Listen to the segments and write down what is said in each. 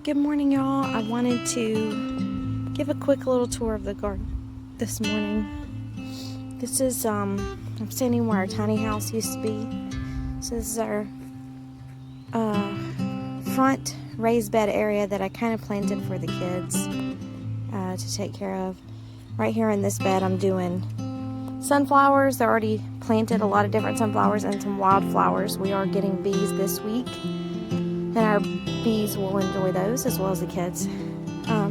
Good morning, y'all. I wanted to give a quick little tour of the garden this morning. This is, I'm standing where our tiny house used to be. This is our front raised bed area that I kind of planted for the kids to take care of. Right here in this bed, I'm doing sunflowers. They're already planted, a lot of different sunflowers and some wildflowers. We are getting bees this week, and our bees will enjoy those as well as the kids.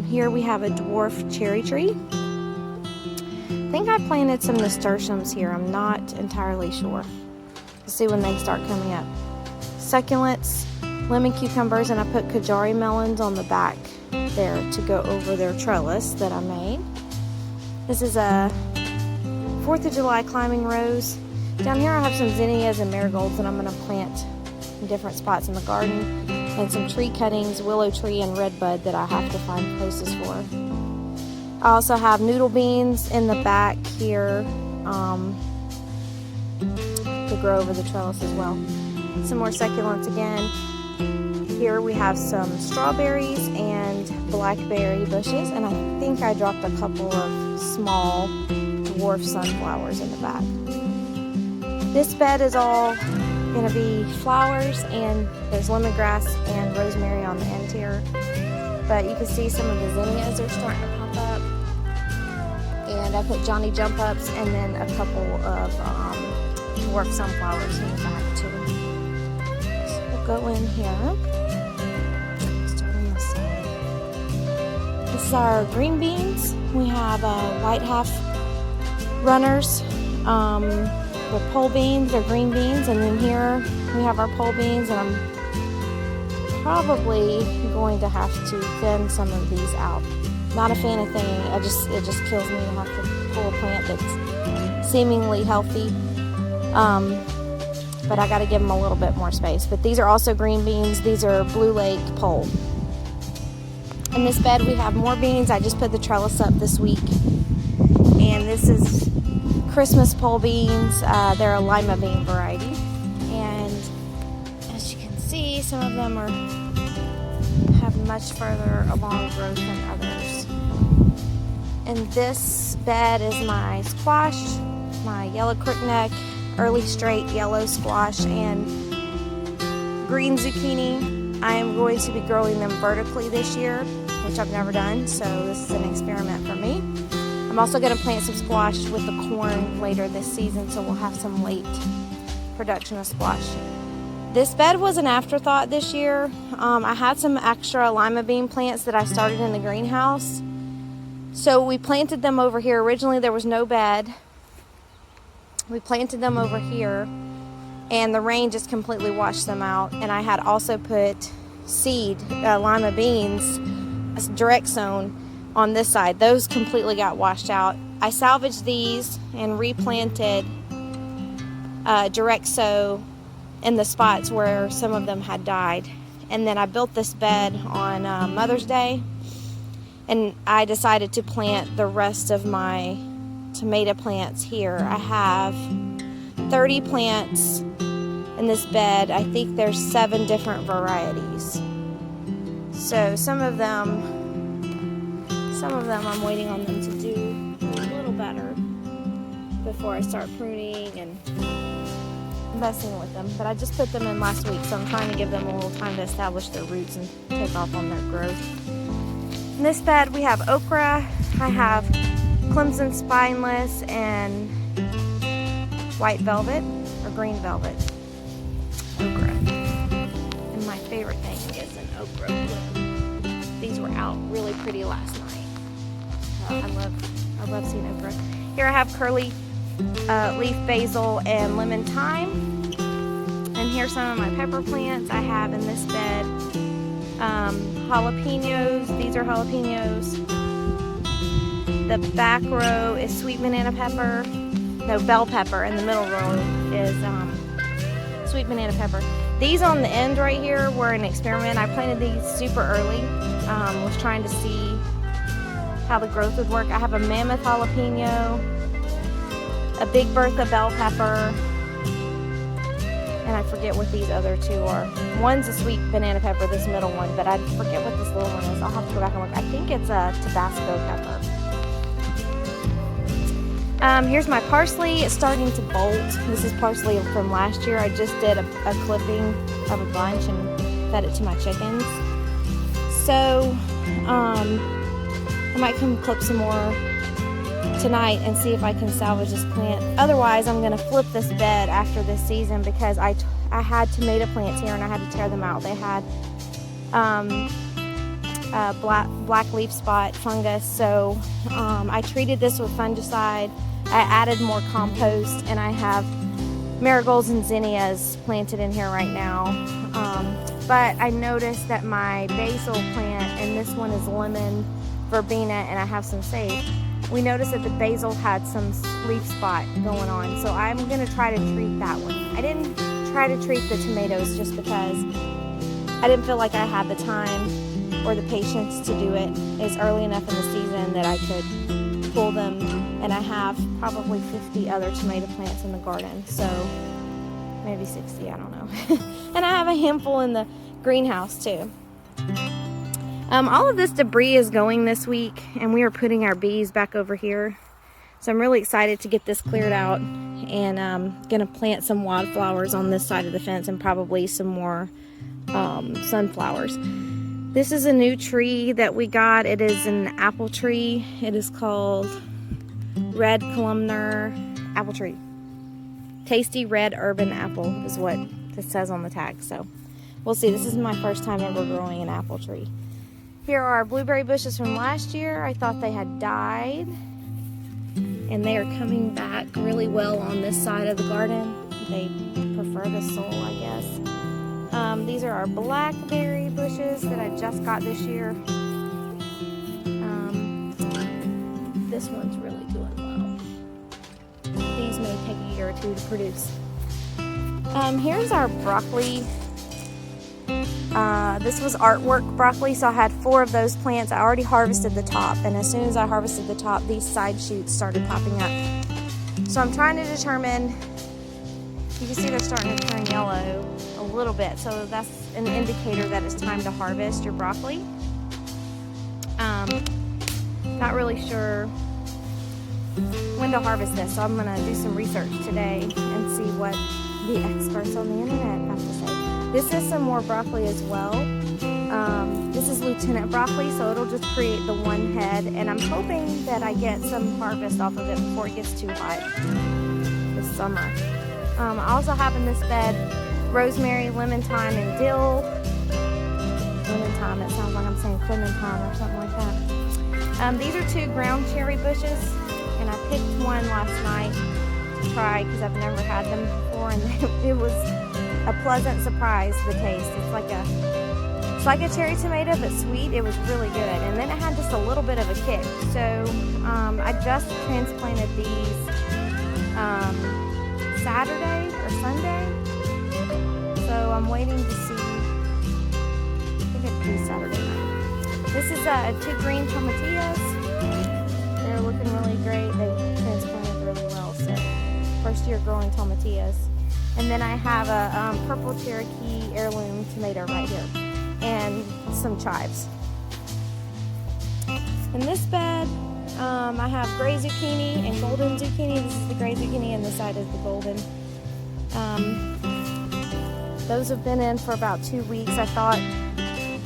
Here we have a dwarf cherry tree. I think I planted some nasturtiums here. I'm not entirely sure. We'll see when they start coming up. Succulents, lemon cucumbers, and I put kajari melons on the back there to go over their trellis that I made. This is a 4th of July climbing rose. Down here I have some zinnias and marigolds that I'm going to plant in different spots in the garden, and some tree cuttings, willow tree and redbud that I have to find places for. I also have noodle beans in the back here to grow over the trellis as well. Some more succulents again. Here we have some strawberries and blackberry bushes, and I think I dropped a couple of small dwarf sunflowers in the back. This bed is all going to be flowers, and there's lemongrass and rosemary on the end here. But you can see some of the zinnias are starting to pop up. And I put Johnny jump ups and then a couple of dwarf sunflowers in the back too. So we'll go in here. Start on this side. This is our green beans. We have white half runners. The pole beans are green beans, and then here we have our pole beans, and I'm probably going to have to thin some of these out. Not a fan of thinning. It just kills me to have to pull a plant that's seemingly healthy. But I got to give them a little bit more space. But these are also green beans. These are Blue Lake pole. In this bed we have more beans. I just put the trellis up this week, and this is Christmas pole beans. They're a lima bean variety, and as you can see, some of them have much further along growth than others. And this bed is my squash, my yellow crookneck, early straight yellow squash, and green zucchini. I am going to be growing them vertically this year, which I've never done, so this is an experiment for me. I'm also going to plant some squash with the corn later this season, so we'll have some late production of squash. This bed was an afterthought this year. I had some extra lima bean plants that I started in the greenhouse, so we planted them over here. Originally there was no bed. We planted them over here, and the rain just completely washed them out. And I had also put seed lima beans direct sown on this side. Those completely got washed out. I salvaged these and replanted direct sow in the spots where some of them had died. And then I built this bed on Mother's Day, and I decided to plant the rest of my tomato plants here. I have 30 plants in this bed. I think there's 7 different varieties. So some of them I'm waiting on them to do a little better before I start pruning and messing with them. But I just put them in last week, so I'm trying to give them a little time to establish their roots and take off on their growth. In this bed we have okra. I have Clemson spineless and white velvet or green velvet okra. And my favorite thing is an okra bloom. These were out really pretty last night. I love seeing okra. Here I have curly leaf basil and lemon thyme. And here's some of my pepper plants I have in this bed. Jalapenos. These are jalapenos. The back row is sweet banana pepper. No, bell pepper. And the middle row is sweet banana pepper. These on the end right here were an experiment. I planted these super early. Was trying to see how the growth would work. I have a mammoth jalapeno, a Big Bertha bell pepper, And I forget what these other two are. One's a sweet banana pepper, this middle one, but I forget what this little one is. I'll have to go back and look. I think it's a Tabasco pepper. Here's my parsley. It's starting to bolt. This is parsley from last year. I just did a clipping of a bunch and fed it to my chickens. So I might come clip some more tonight and see if I can salvage this plant. Otherwise, I'm gonna flip this bed after this season because I had tomato plants here and I had to tear them out. They had black leaf spot fungus, so I treated this with fungicide. I added more compost, and I have marigolds and zinnias planted in here right now. But I noticed that my basil plant, and this one is lemon verbena, and I have some sage. We noticed that the basil had some leaf spot going on, so I'm gonna try to treat that one. I didn't try to treat the tomatoes just because I didn't feel like I had the time or the patience to do it. It's early enough in the season that I could pull them, and I have probably 50 other tomato plants in the garden, so maybe 60, I don't know. And I have a handful in the greenhouse too. All of this debris is going this week, and we are putting our bees back over here. So I'm really excited to get this cleared out, and I'm gonna plant some wildflowers on this side of the fence and probably some more sunflowers. This is a new tree that we got. It is an apple tree. It is called Red Columnar Apple Tree. Tasty red urban apple is what it says on the tag. So we'll see. This is my first time ever growing an apple tree. Here are our blueberry bushes from last year. I thought they had died, and they are coming back really well on this side of the garden. They prefer the soil, I guess. These are our blackberry bushes that I just got this year. This one's really doing well. These may take a year or two to produce. Here's our broccoli. This was artwork broccoli, so I had 4 of those plants. I already harvested the top, and as soon as I harvested the top, these side shoots started popping up. So I'm trying to determine, you can see they're starting to turn yellow a little bit, so that's an indicator that it's time to harvest your broccoli. Not really sure when to harvest this, so I'm going to do some research today and see what the experts on the internet have to say. This is some more broccoli as well. This is Lieutenant broccoli, so it'll just create the one head, and I'm hoping that I get some harvest off of it before it gets too hot this summer. I also have in this bed rosemary, lemon thyme, and dill. Lemon thyme, it sounds like I'm saying clementine or something like that. These are 2 ground cherry bushes, and I picked one last night to try because I've never had them before, and it was a pleasant surprise, the taste. It's like a cherry tomato, but sweet. It was really good, and then it had just a little bit of a kick. So I just transplanted these Saturday or Sunday, so I'm waiting to see. I think it's Saturday night. This is 2 green tomatillas. They're looking really great. They transplanted really well, so first year growing tomatillas. And then I have a purple Cherokee heirloom tomato right here, and some chives. In this bed, I have gray zucchini and golden zucchini. This is the gray zucchini, and this side is the golden. Those have been in for about 2 weeks. I thought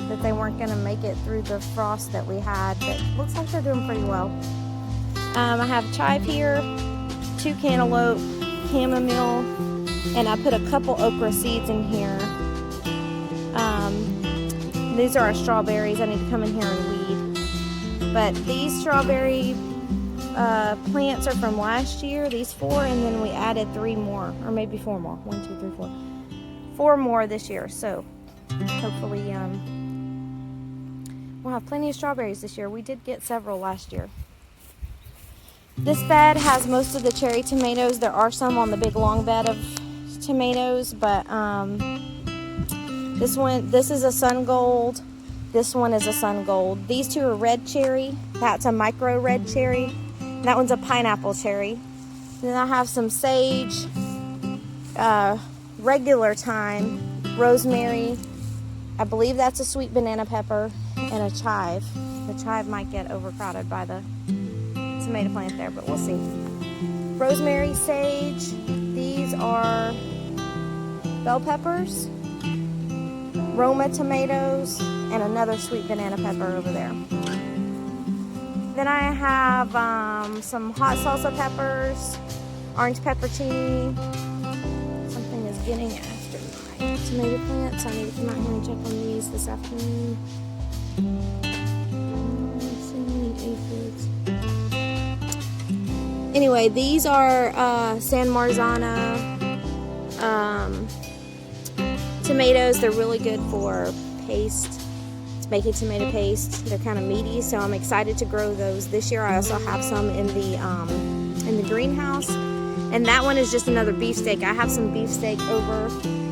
that they weren't going to make it through the frost that we had, but looks like they're doing pretty well. I have chive here, 2 cantaloupe, chamomile, and I put a couple okra seeds in here. These are our strawberries. I need to come in here and weed. But these strawberry plants are from last year, these 4, and then we added 3 more, or maybe 4 more. 1, 2, 3, 4. 4 more this year, so hopefully we'll have plenty of strawberries this year. We did get several last year. This bed has most of the cherry tomatoes. There are some on the big long bed of tomatoes, but this is a sun gold. This one is a sun gold. These 2 are red cherry. That's a micro red cherry. That one's a pineapple cherry. Then I have some sage, regular time, rosemary, I believe that's a sweet banana pepper, and a chive. The chive might get overcrowded by the tomato plant there, but we'll see. Rosemary, sage, these are bell peppers, Roma tomatoes, and another sweet banana pepper over there. Then I have some hot salsa peppers, orange peppercini. Something is getting after my tomato plants. I need to come out here and check on these this afternoon. Anyway, these are San Marzano tomatoes. They're really good for paste, making tomato paste. They're kind of meaty, so I'm excited to grow those this year. I also have some in the greenhouse, and that one is just another beefsteak. I have some beefsteak over.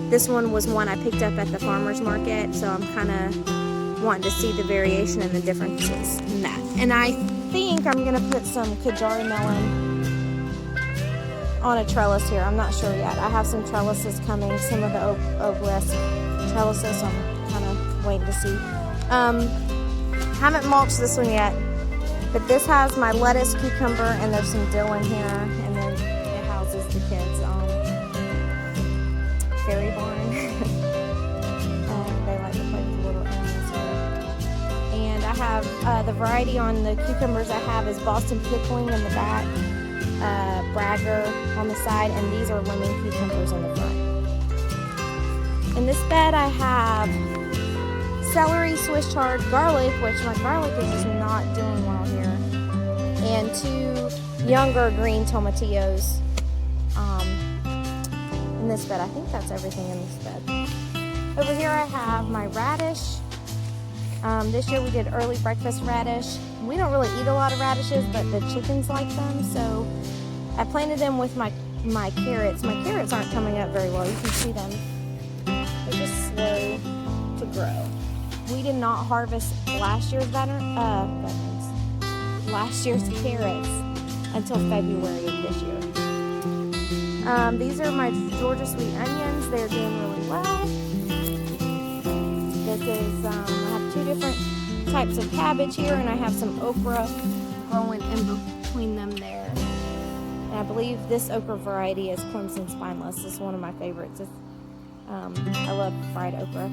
This one was one I picked up at the farmer's market, so I'm kind of wanting to see the variation and the differences in that. And I think I'm gonna put some Kajari melon on a trellis here. I'm not sure yet. I have some trellises coming, some of the obelisk trellises, so I'm kind of waiting to see. Haven't mulched this one yet, but this has my lettuce, cucumber, and there's some dill in here, and then it houses the kids' fairy barn. They like to play with the little animals here. And I have the variety on the cucumbers I have is Boston pickling in the back, Bragger on the side, and these are lemon cucumbers in the front. In this bed I have celery, Swiss chard, garlic, which my garlic is just not doing well here, and 2 younger green tomatillos in this bed. I think that's everything in this bed. Over here I have my radish. This year we did early breakfast radish. We don't really eat a lot of radishes, but the chickens like them, so I planted them with my carrots. My carrots aren't coming up very well. You can see them. They're just slow to grow. We did not harvest last year's carrots until February of this year. These are my Georgia sweet onions. They're doing really well. This is, I have 2 different types of cabbage here, and I have some okra growing in between them there. And I believe this okra variety is Clemson Spineless. This is one of my favorites. I love fried okra.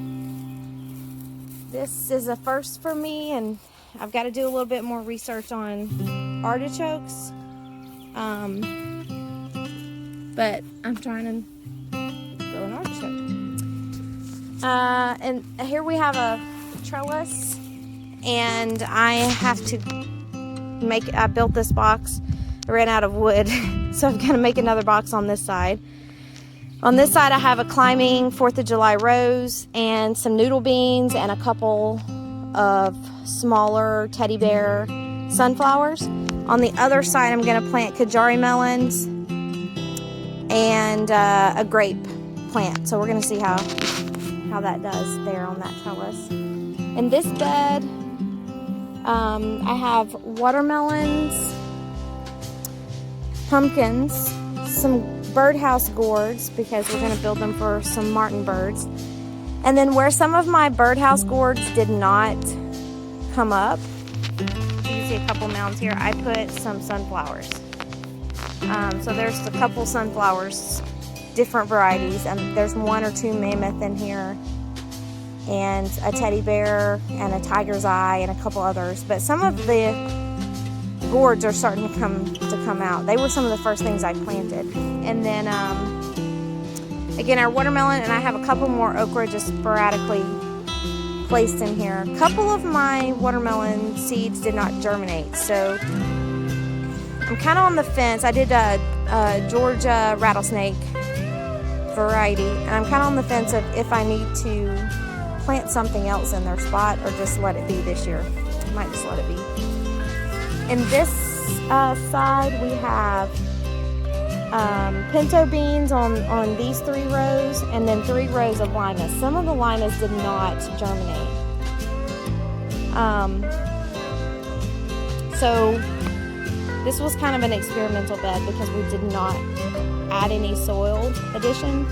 This is a first for me, and I've got to do a little bit more research on artichokes. But I'm trying to grow an artichoke. And here we have a trellis, and I built this box. I ran out of wood, so I've got to make another box on this side. On this side I have a climbing 4th of July rose and some noodle beans and a couple of smaller teddy bear sunflowers. On the other side I'm going to plant Kajari melons and a grape plant. So we're going to see how that does there on that trellis. In this bed I have watermelons, pumpkins, some birdhouse gourds because we're going to build them for some martin birds. And then where some of my birdhouse gourds did not come up, you can see a couple mounds here, I put some sunflowers. So there's a couple sunflowers, different varieties, and there's 1 or 2 mammoth in here, and a teddy bear and a tiger's eye and a couple others. But some of the gourds are starting to come out. They were some of the first things I planted. And then again, our watermelon, and I have a couple more okra just sporadically placed in here. A couple of my watermelon seeds did not germinate, so I'm kind of on the fence. I did a Georgia rattlesnake variety, and I'm kind of on the fence of if I need to plant something else in their spot or just let it be this year. I might just let it be. In this side we have pinto beans on these 3 rows, and then 3 rows of linas. Some of the linas did not germinate. So this was kind of an experimental bed because we did not add any soil addition.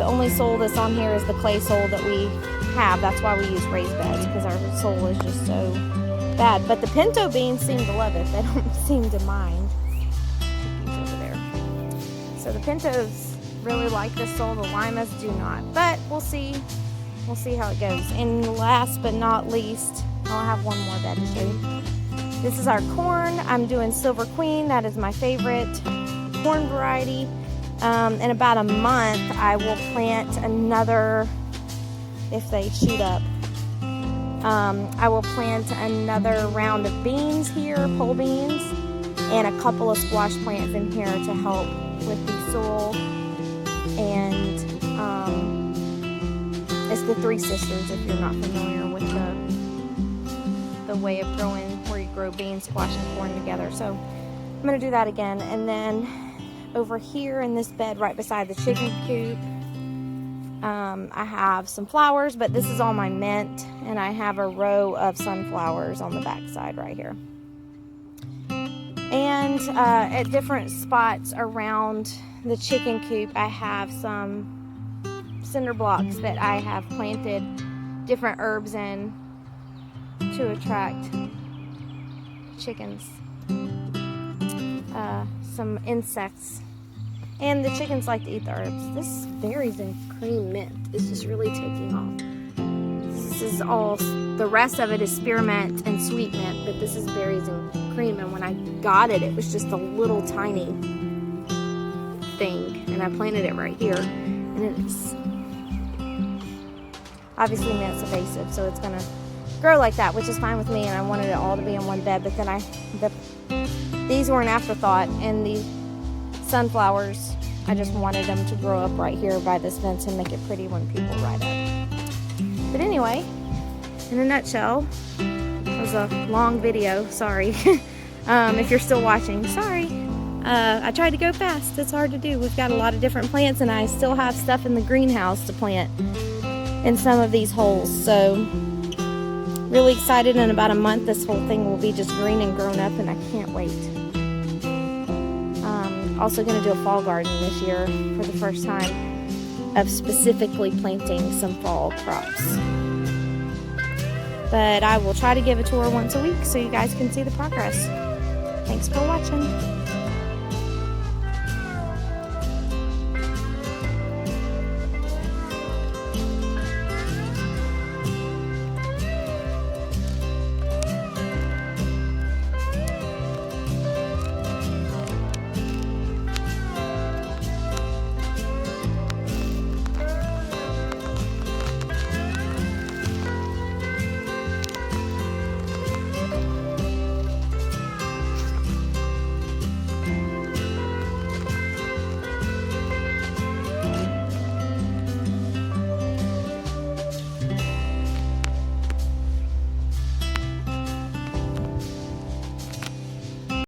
The only soil that's on here is the clay soil that we have. That's why we use raised beds, because our soil is just so bad. But the pinto beans seem to love it. They don't seem to mind. Chickpeas over there. So the pintos really like this soil. The limas do not. But we'll see. We'll see how it goes. And last but not least, I'll have one more bed to show you. This is our corn. I'm doing Silver Queen. That is my favorite corn variety. In about a month, I will plant another, if they shoot up, I will plant another round of beans here, pole beans, and a couple of squash plants in here to help with the soil. And it's the Three Sisters, if you're not familiar with the way of growing, where you grow beans, squash, and corn together. So I'm going to do that again. And then over here in this bed right beside the chicken coop, I have some flowers, but this is all my mint, and I have a row of sunflowers on the back side right here. And at different spots around the chicken coop, I have some cinder blocks that I have planted different herbs in to attract chickens, some insects, and the chickens like to eat the herbs. This berries and cream mint is just really taking off. This is all, the rest of it is spearmint and sweet mint, but this is berries and cream. And when I got it, it was just a little tiny thing, and I planted it right here, and it's obviously mint's invasive, so it's gonna grow like that, which is fine with me. And I wanted it all to be in one bed, but then these were an afterthought, and the sunflowers, I just wanted them to grow up right here by this fence and make it pretty when people ride up. But anyway, in a nutshell, it was a long video, sorry. If you're still watching, sorry. I tried to go fast, it's hard to do. We've got a lot of different plants, and I still have stuff in the greenhouse to plant in some of these holes. So really excited. In about a month, this whole thing will be just green and grown up, and I can't wait. Also going to do a fall garden this year for the first time, of specifically planting some fall crops. But I will try to give a tour once a week so you guys can see the progress. Thanks for watching.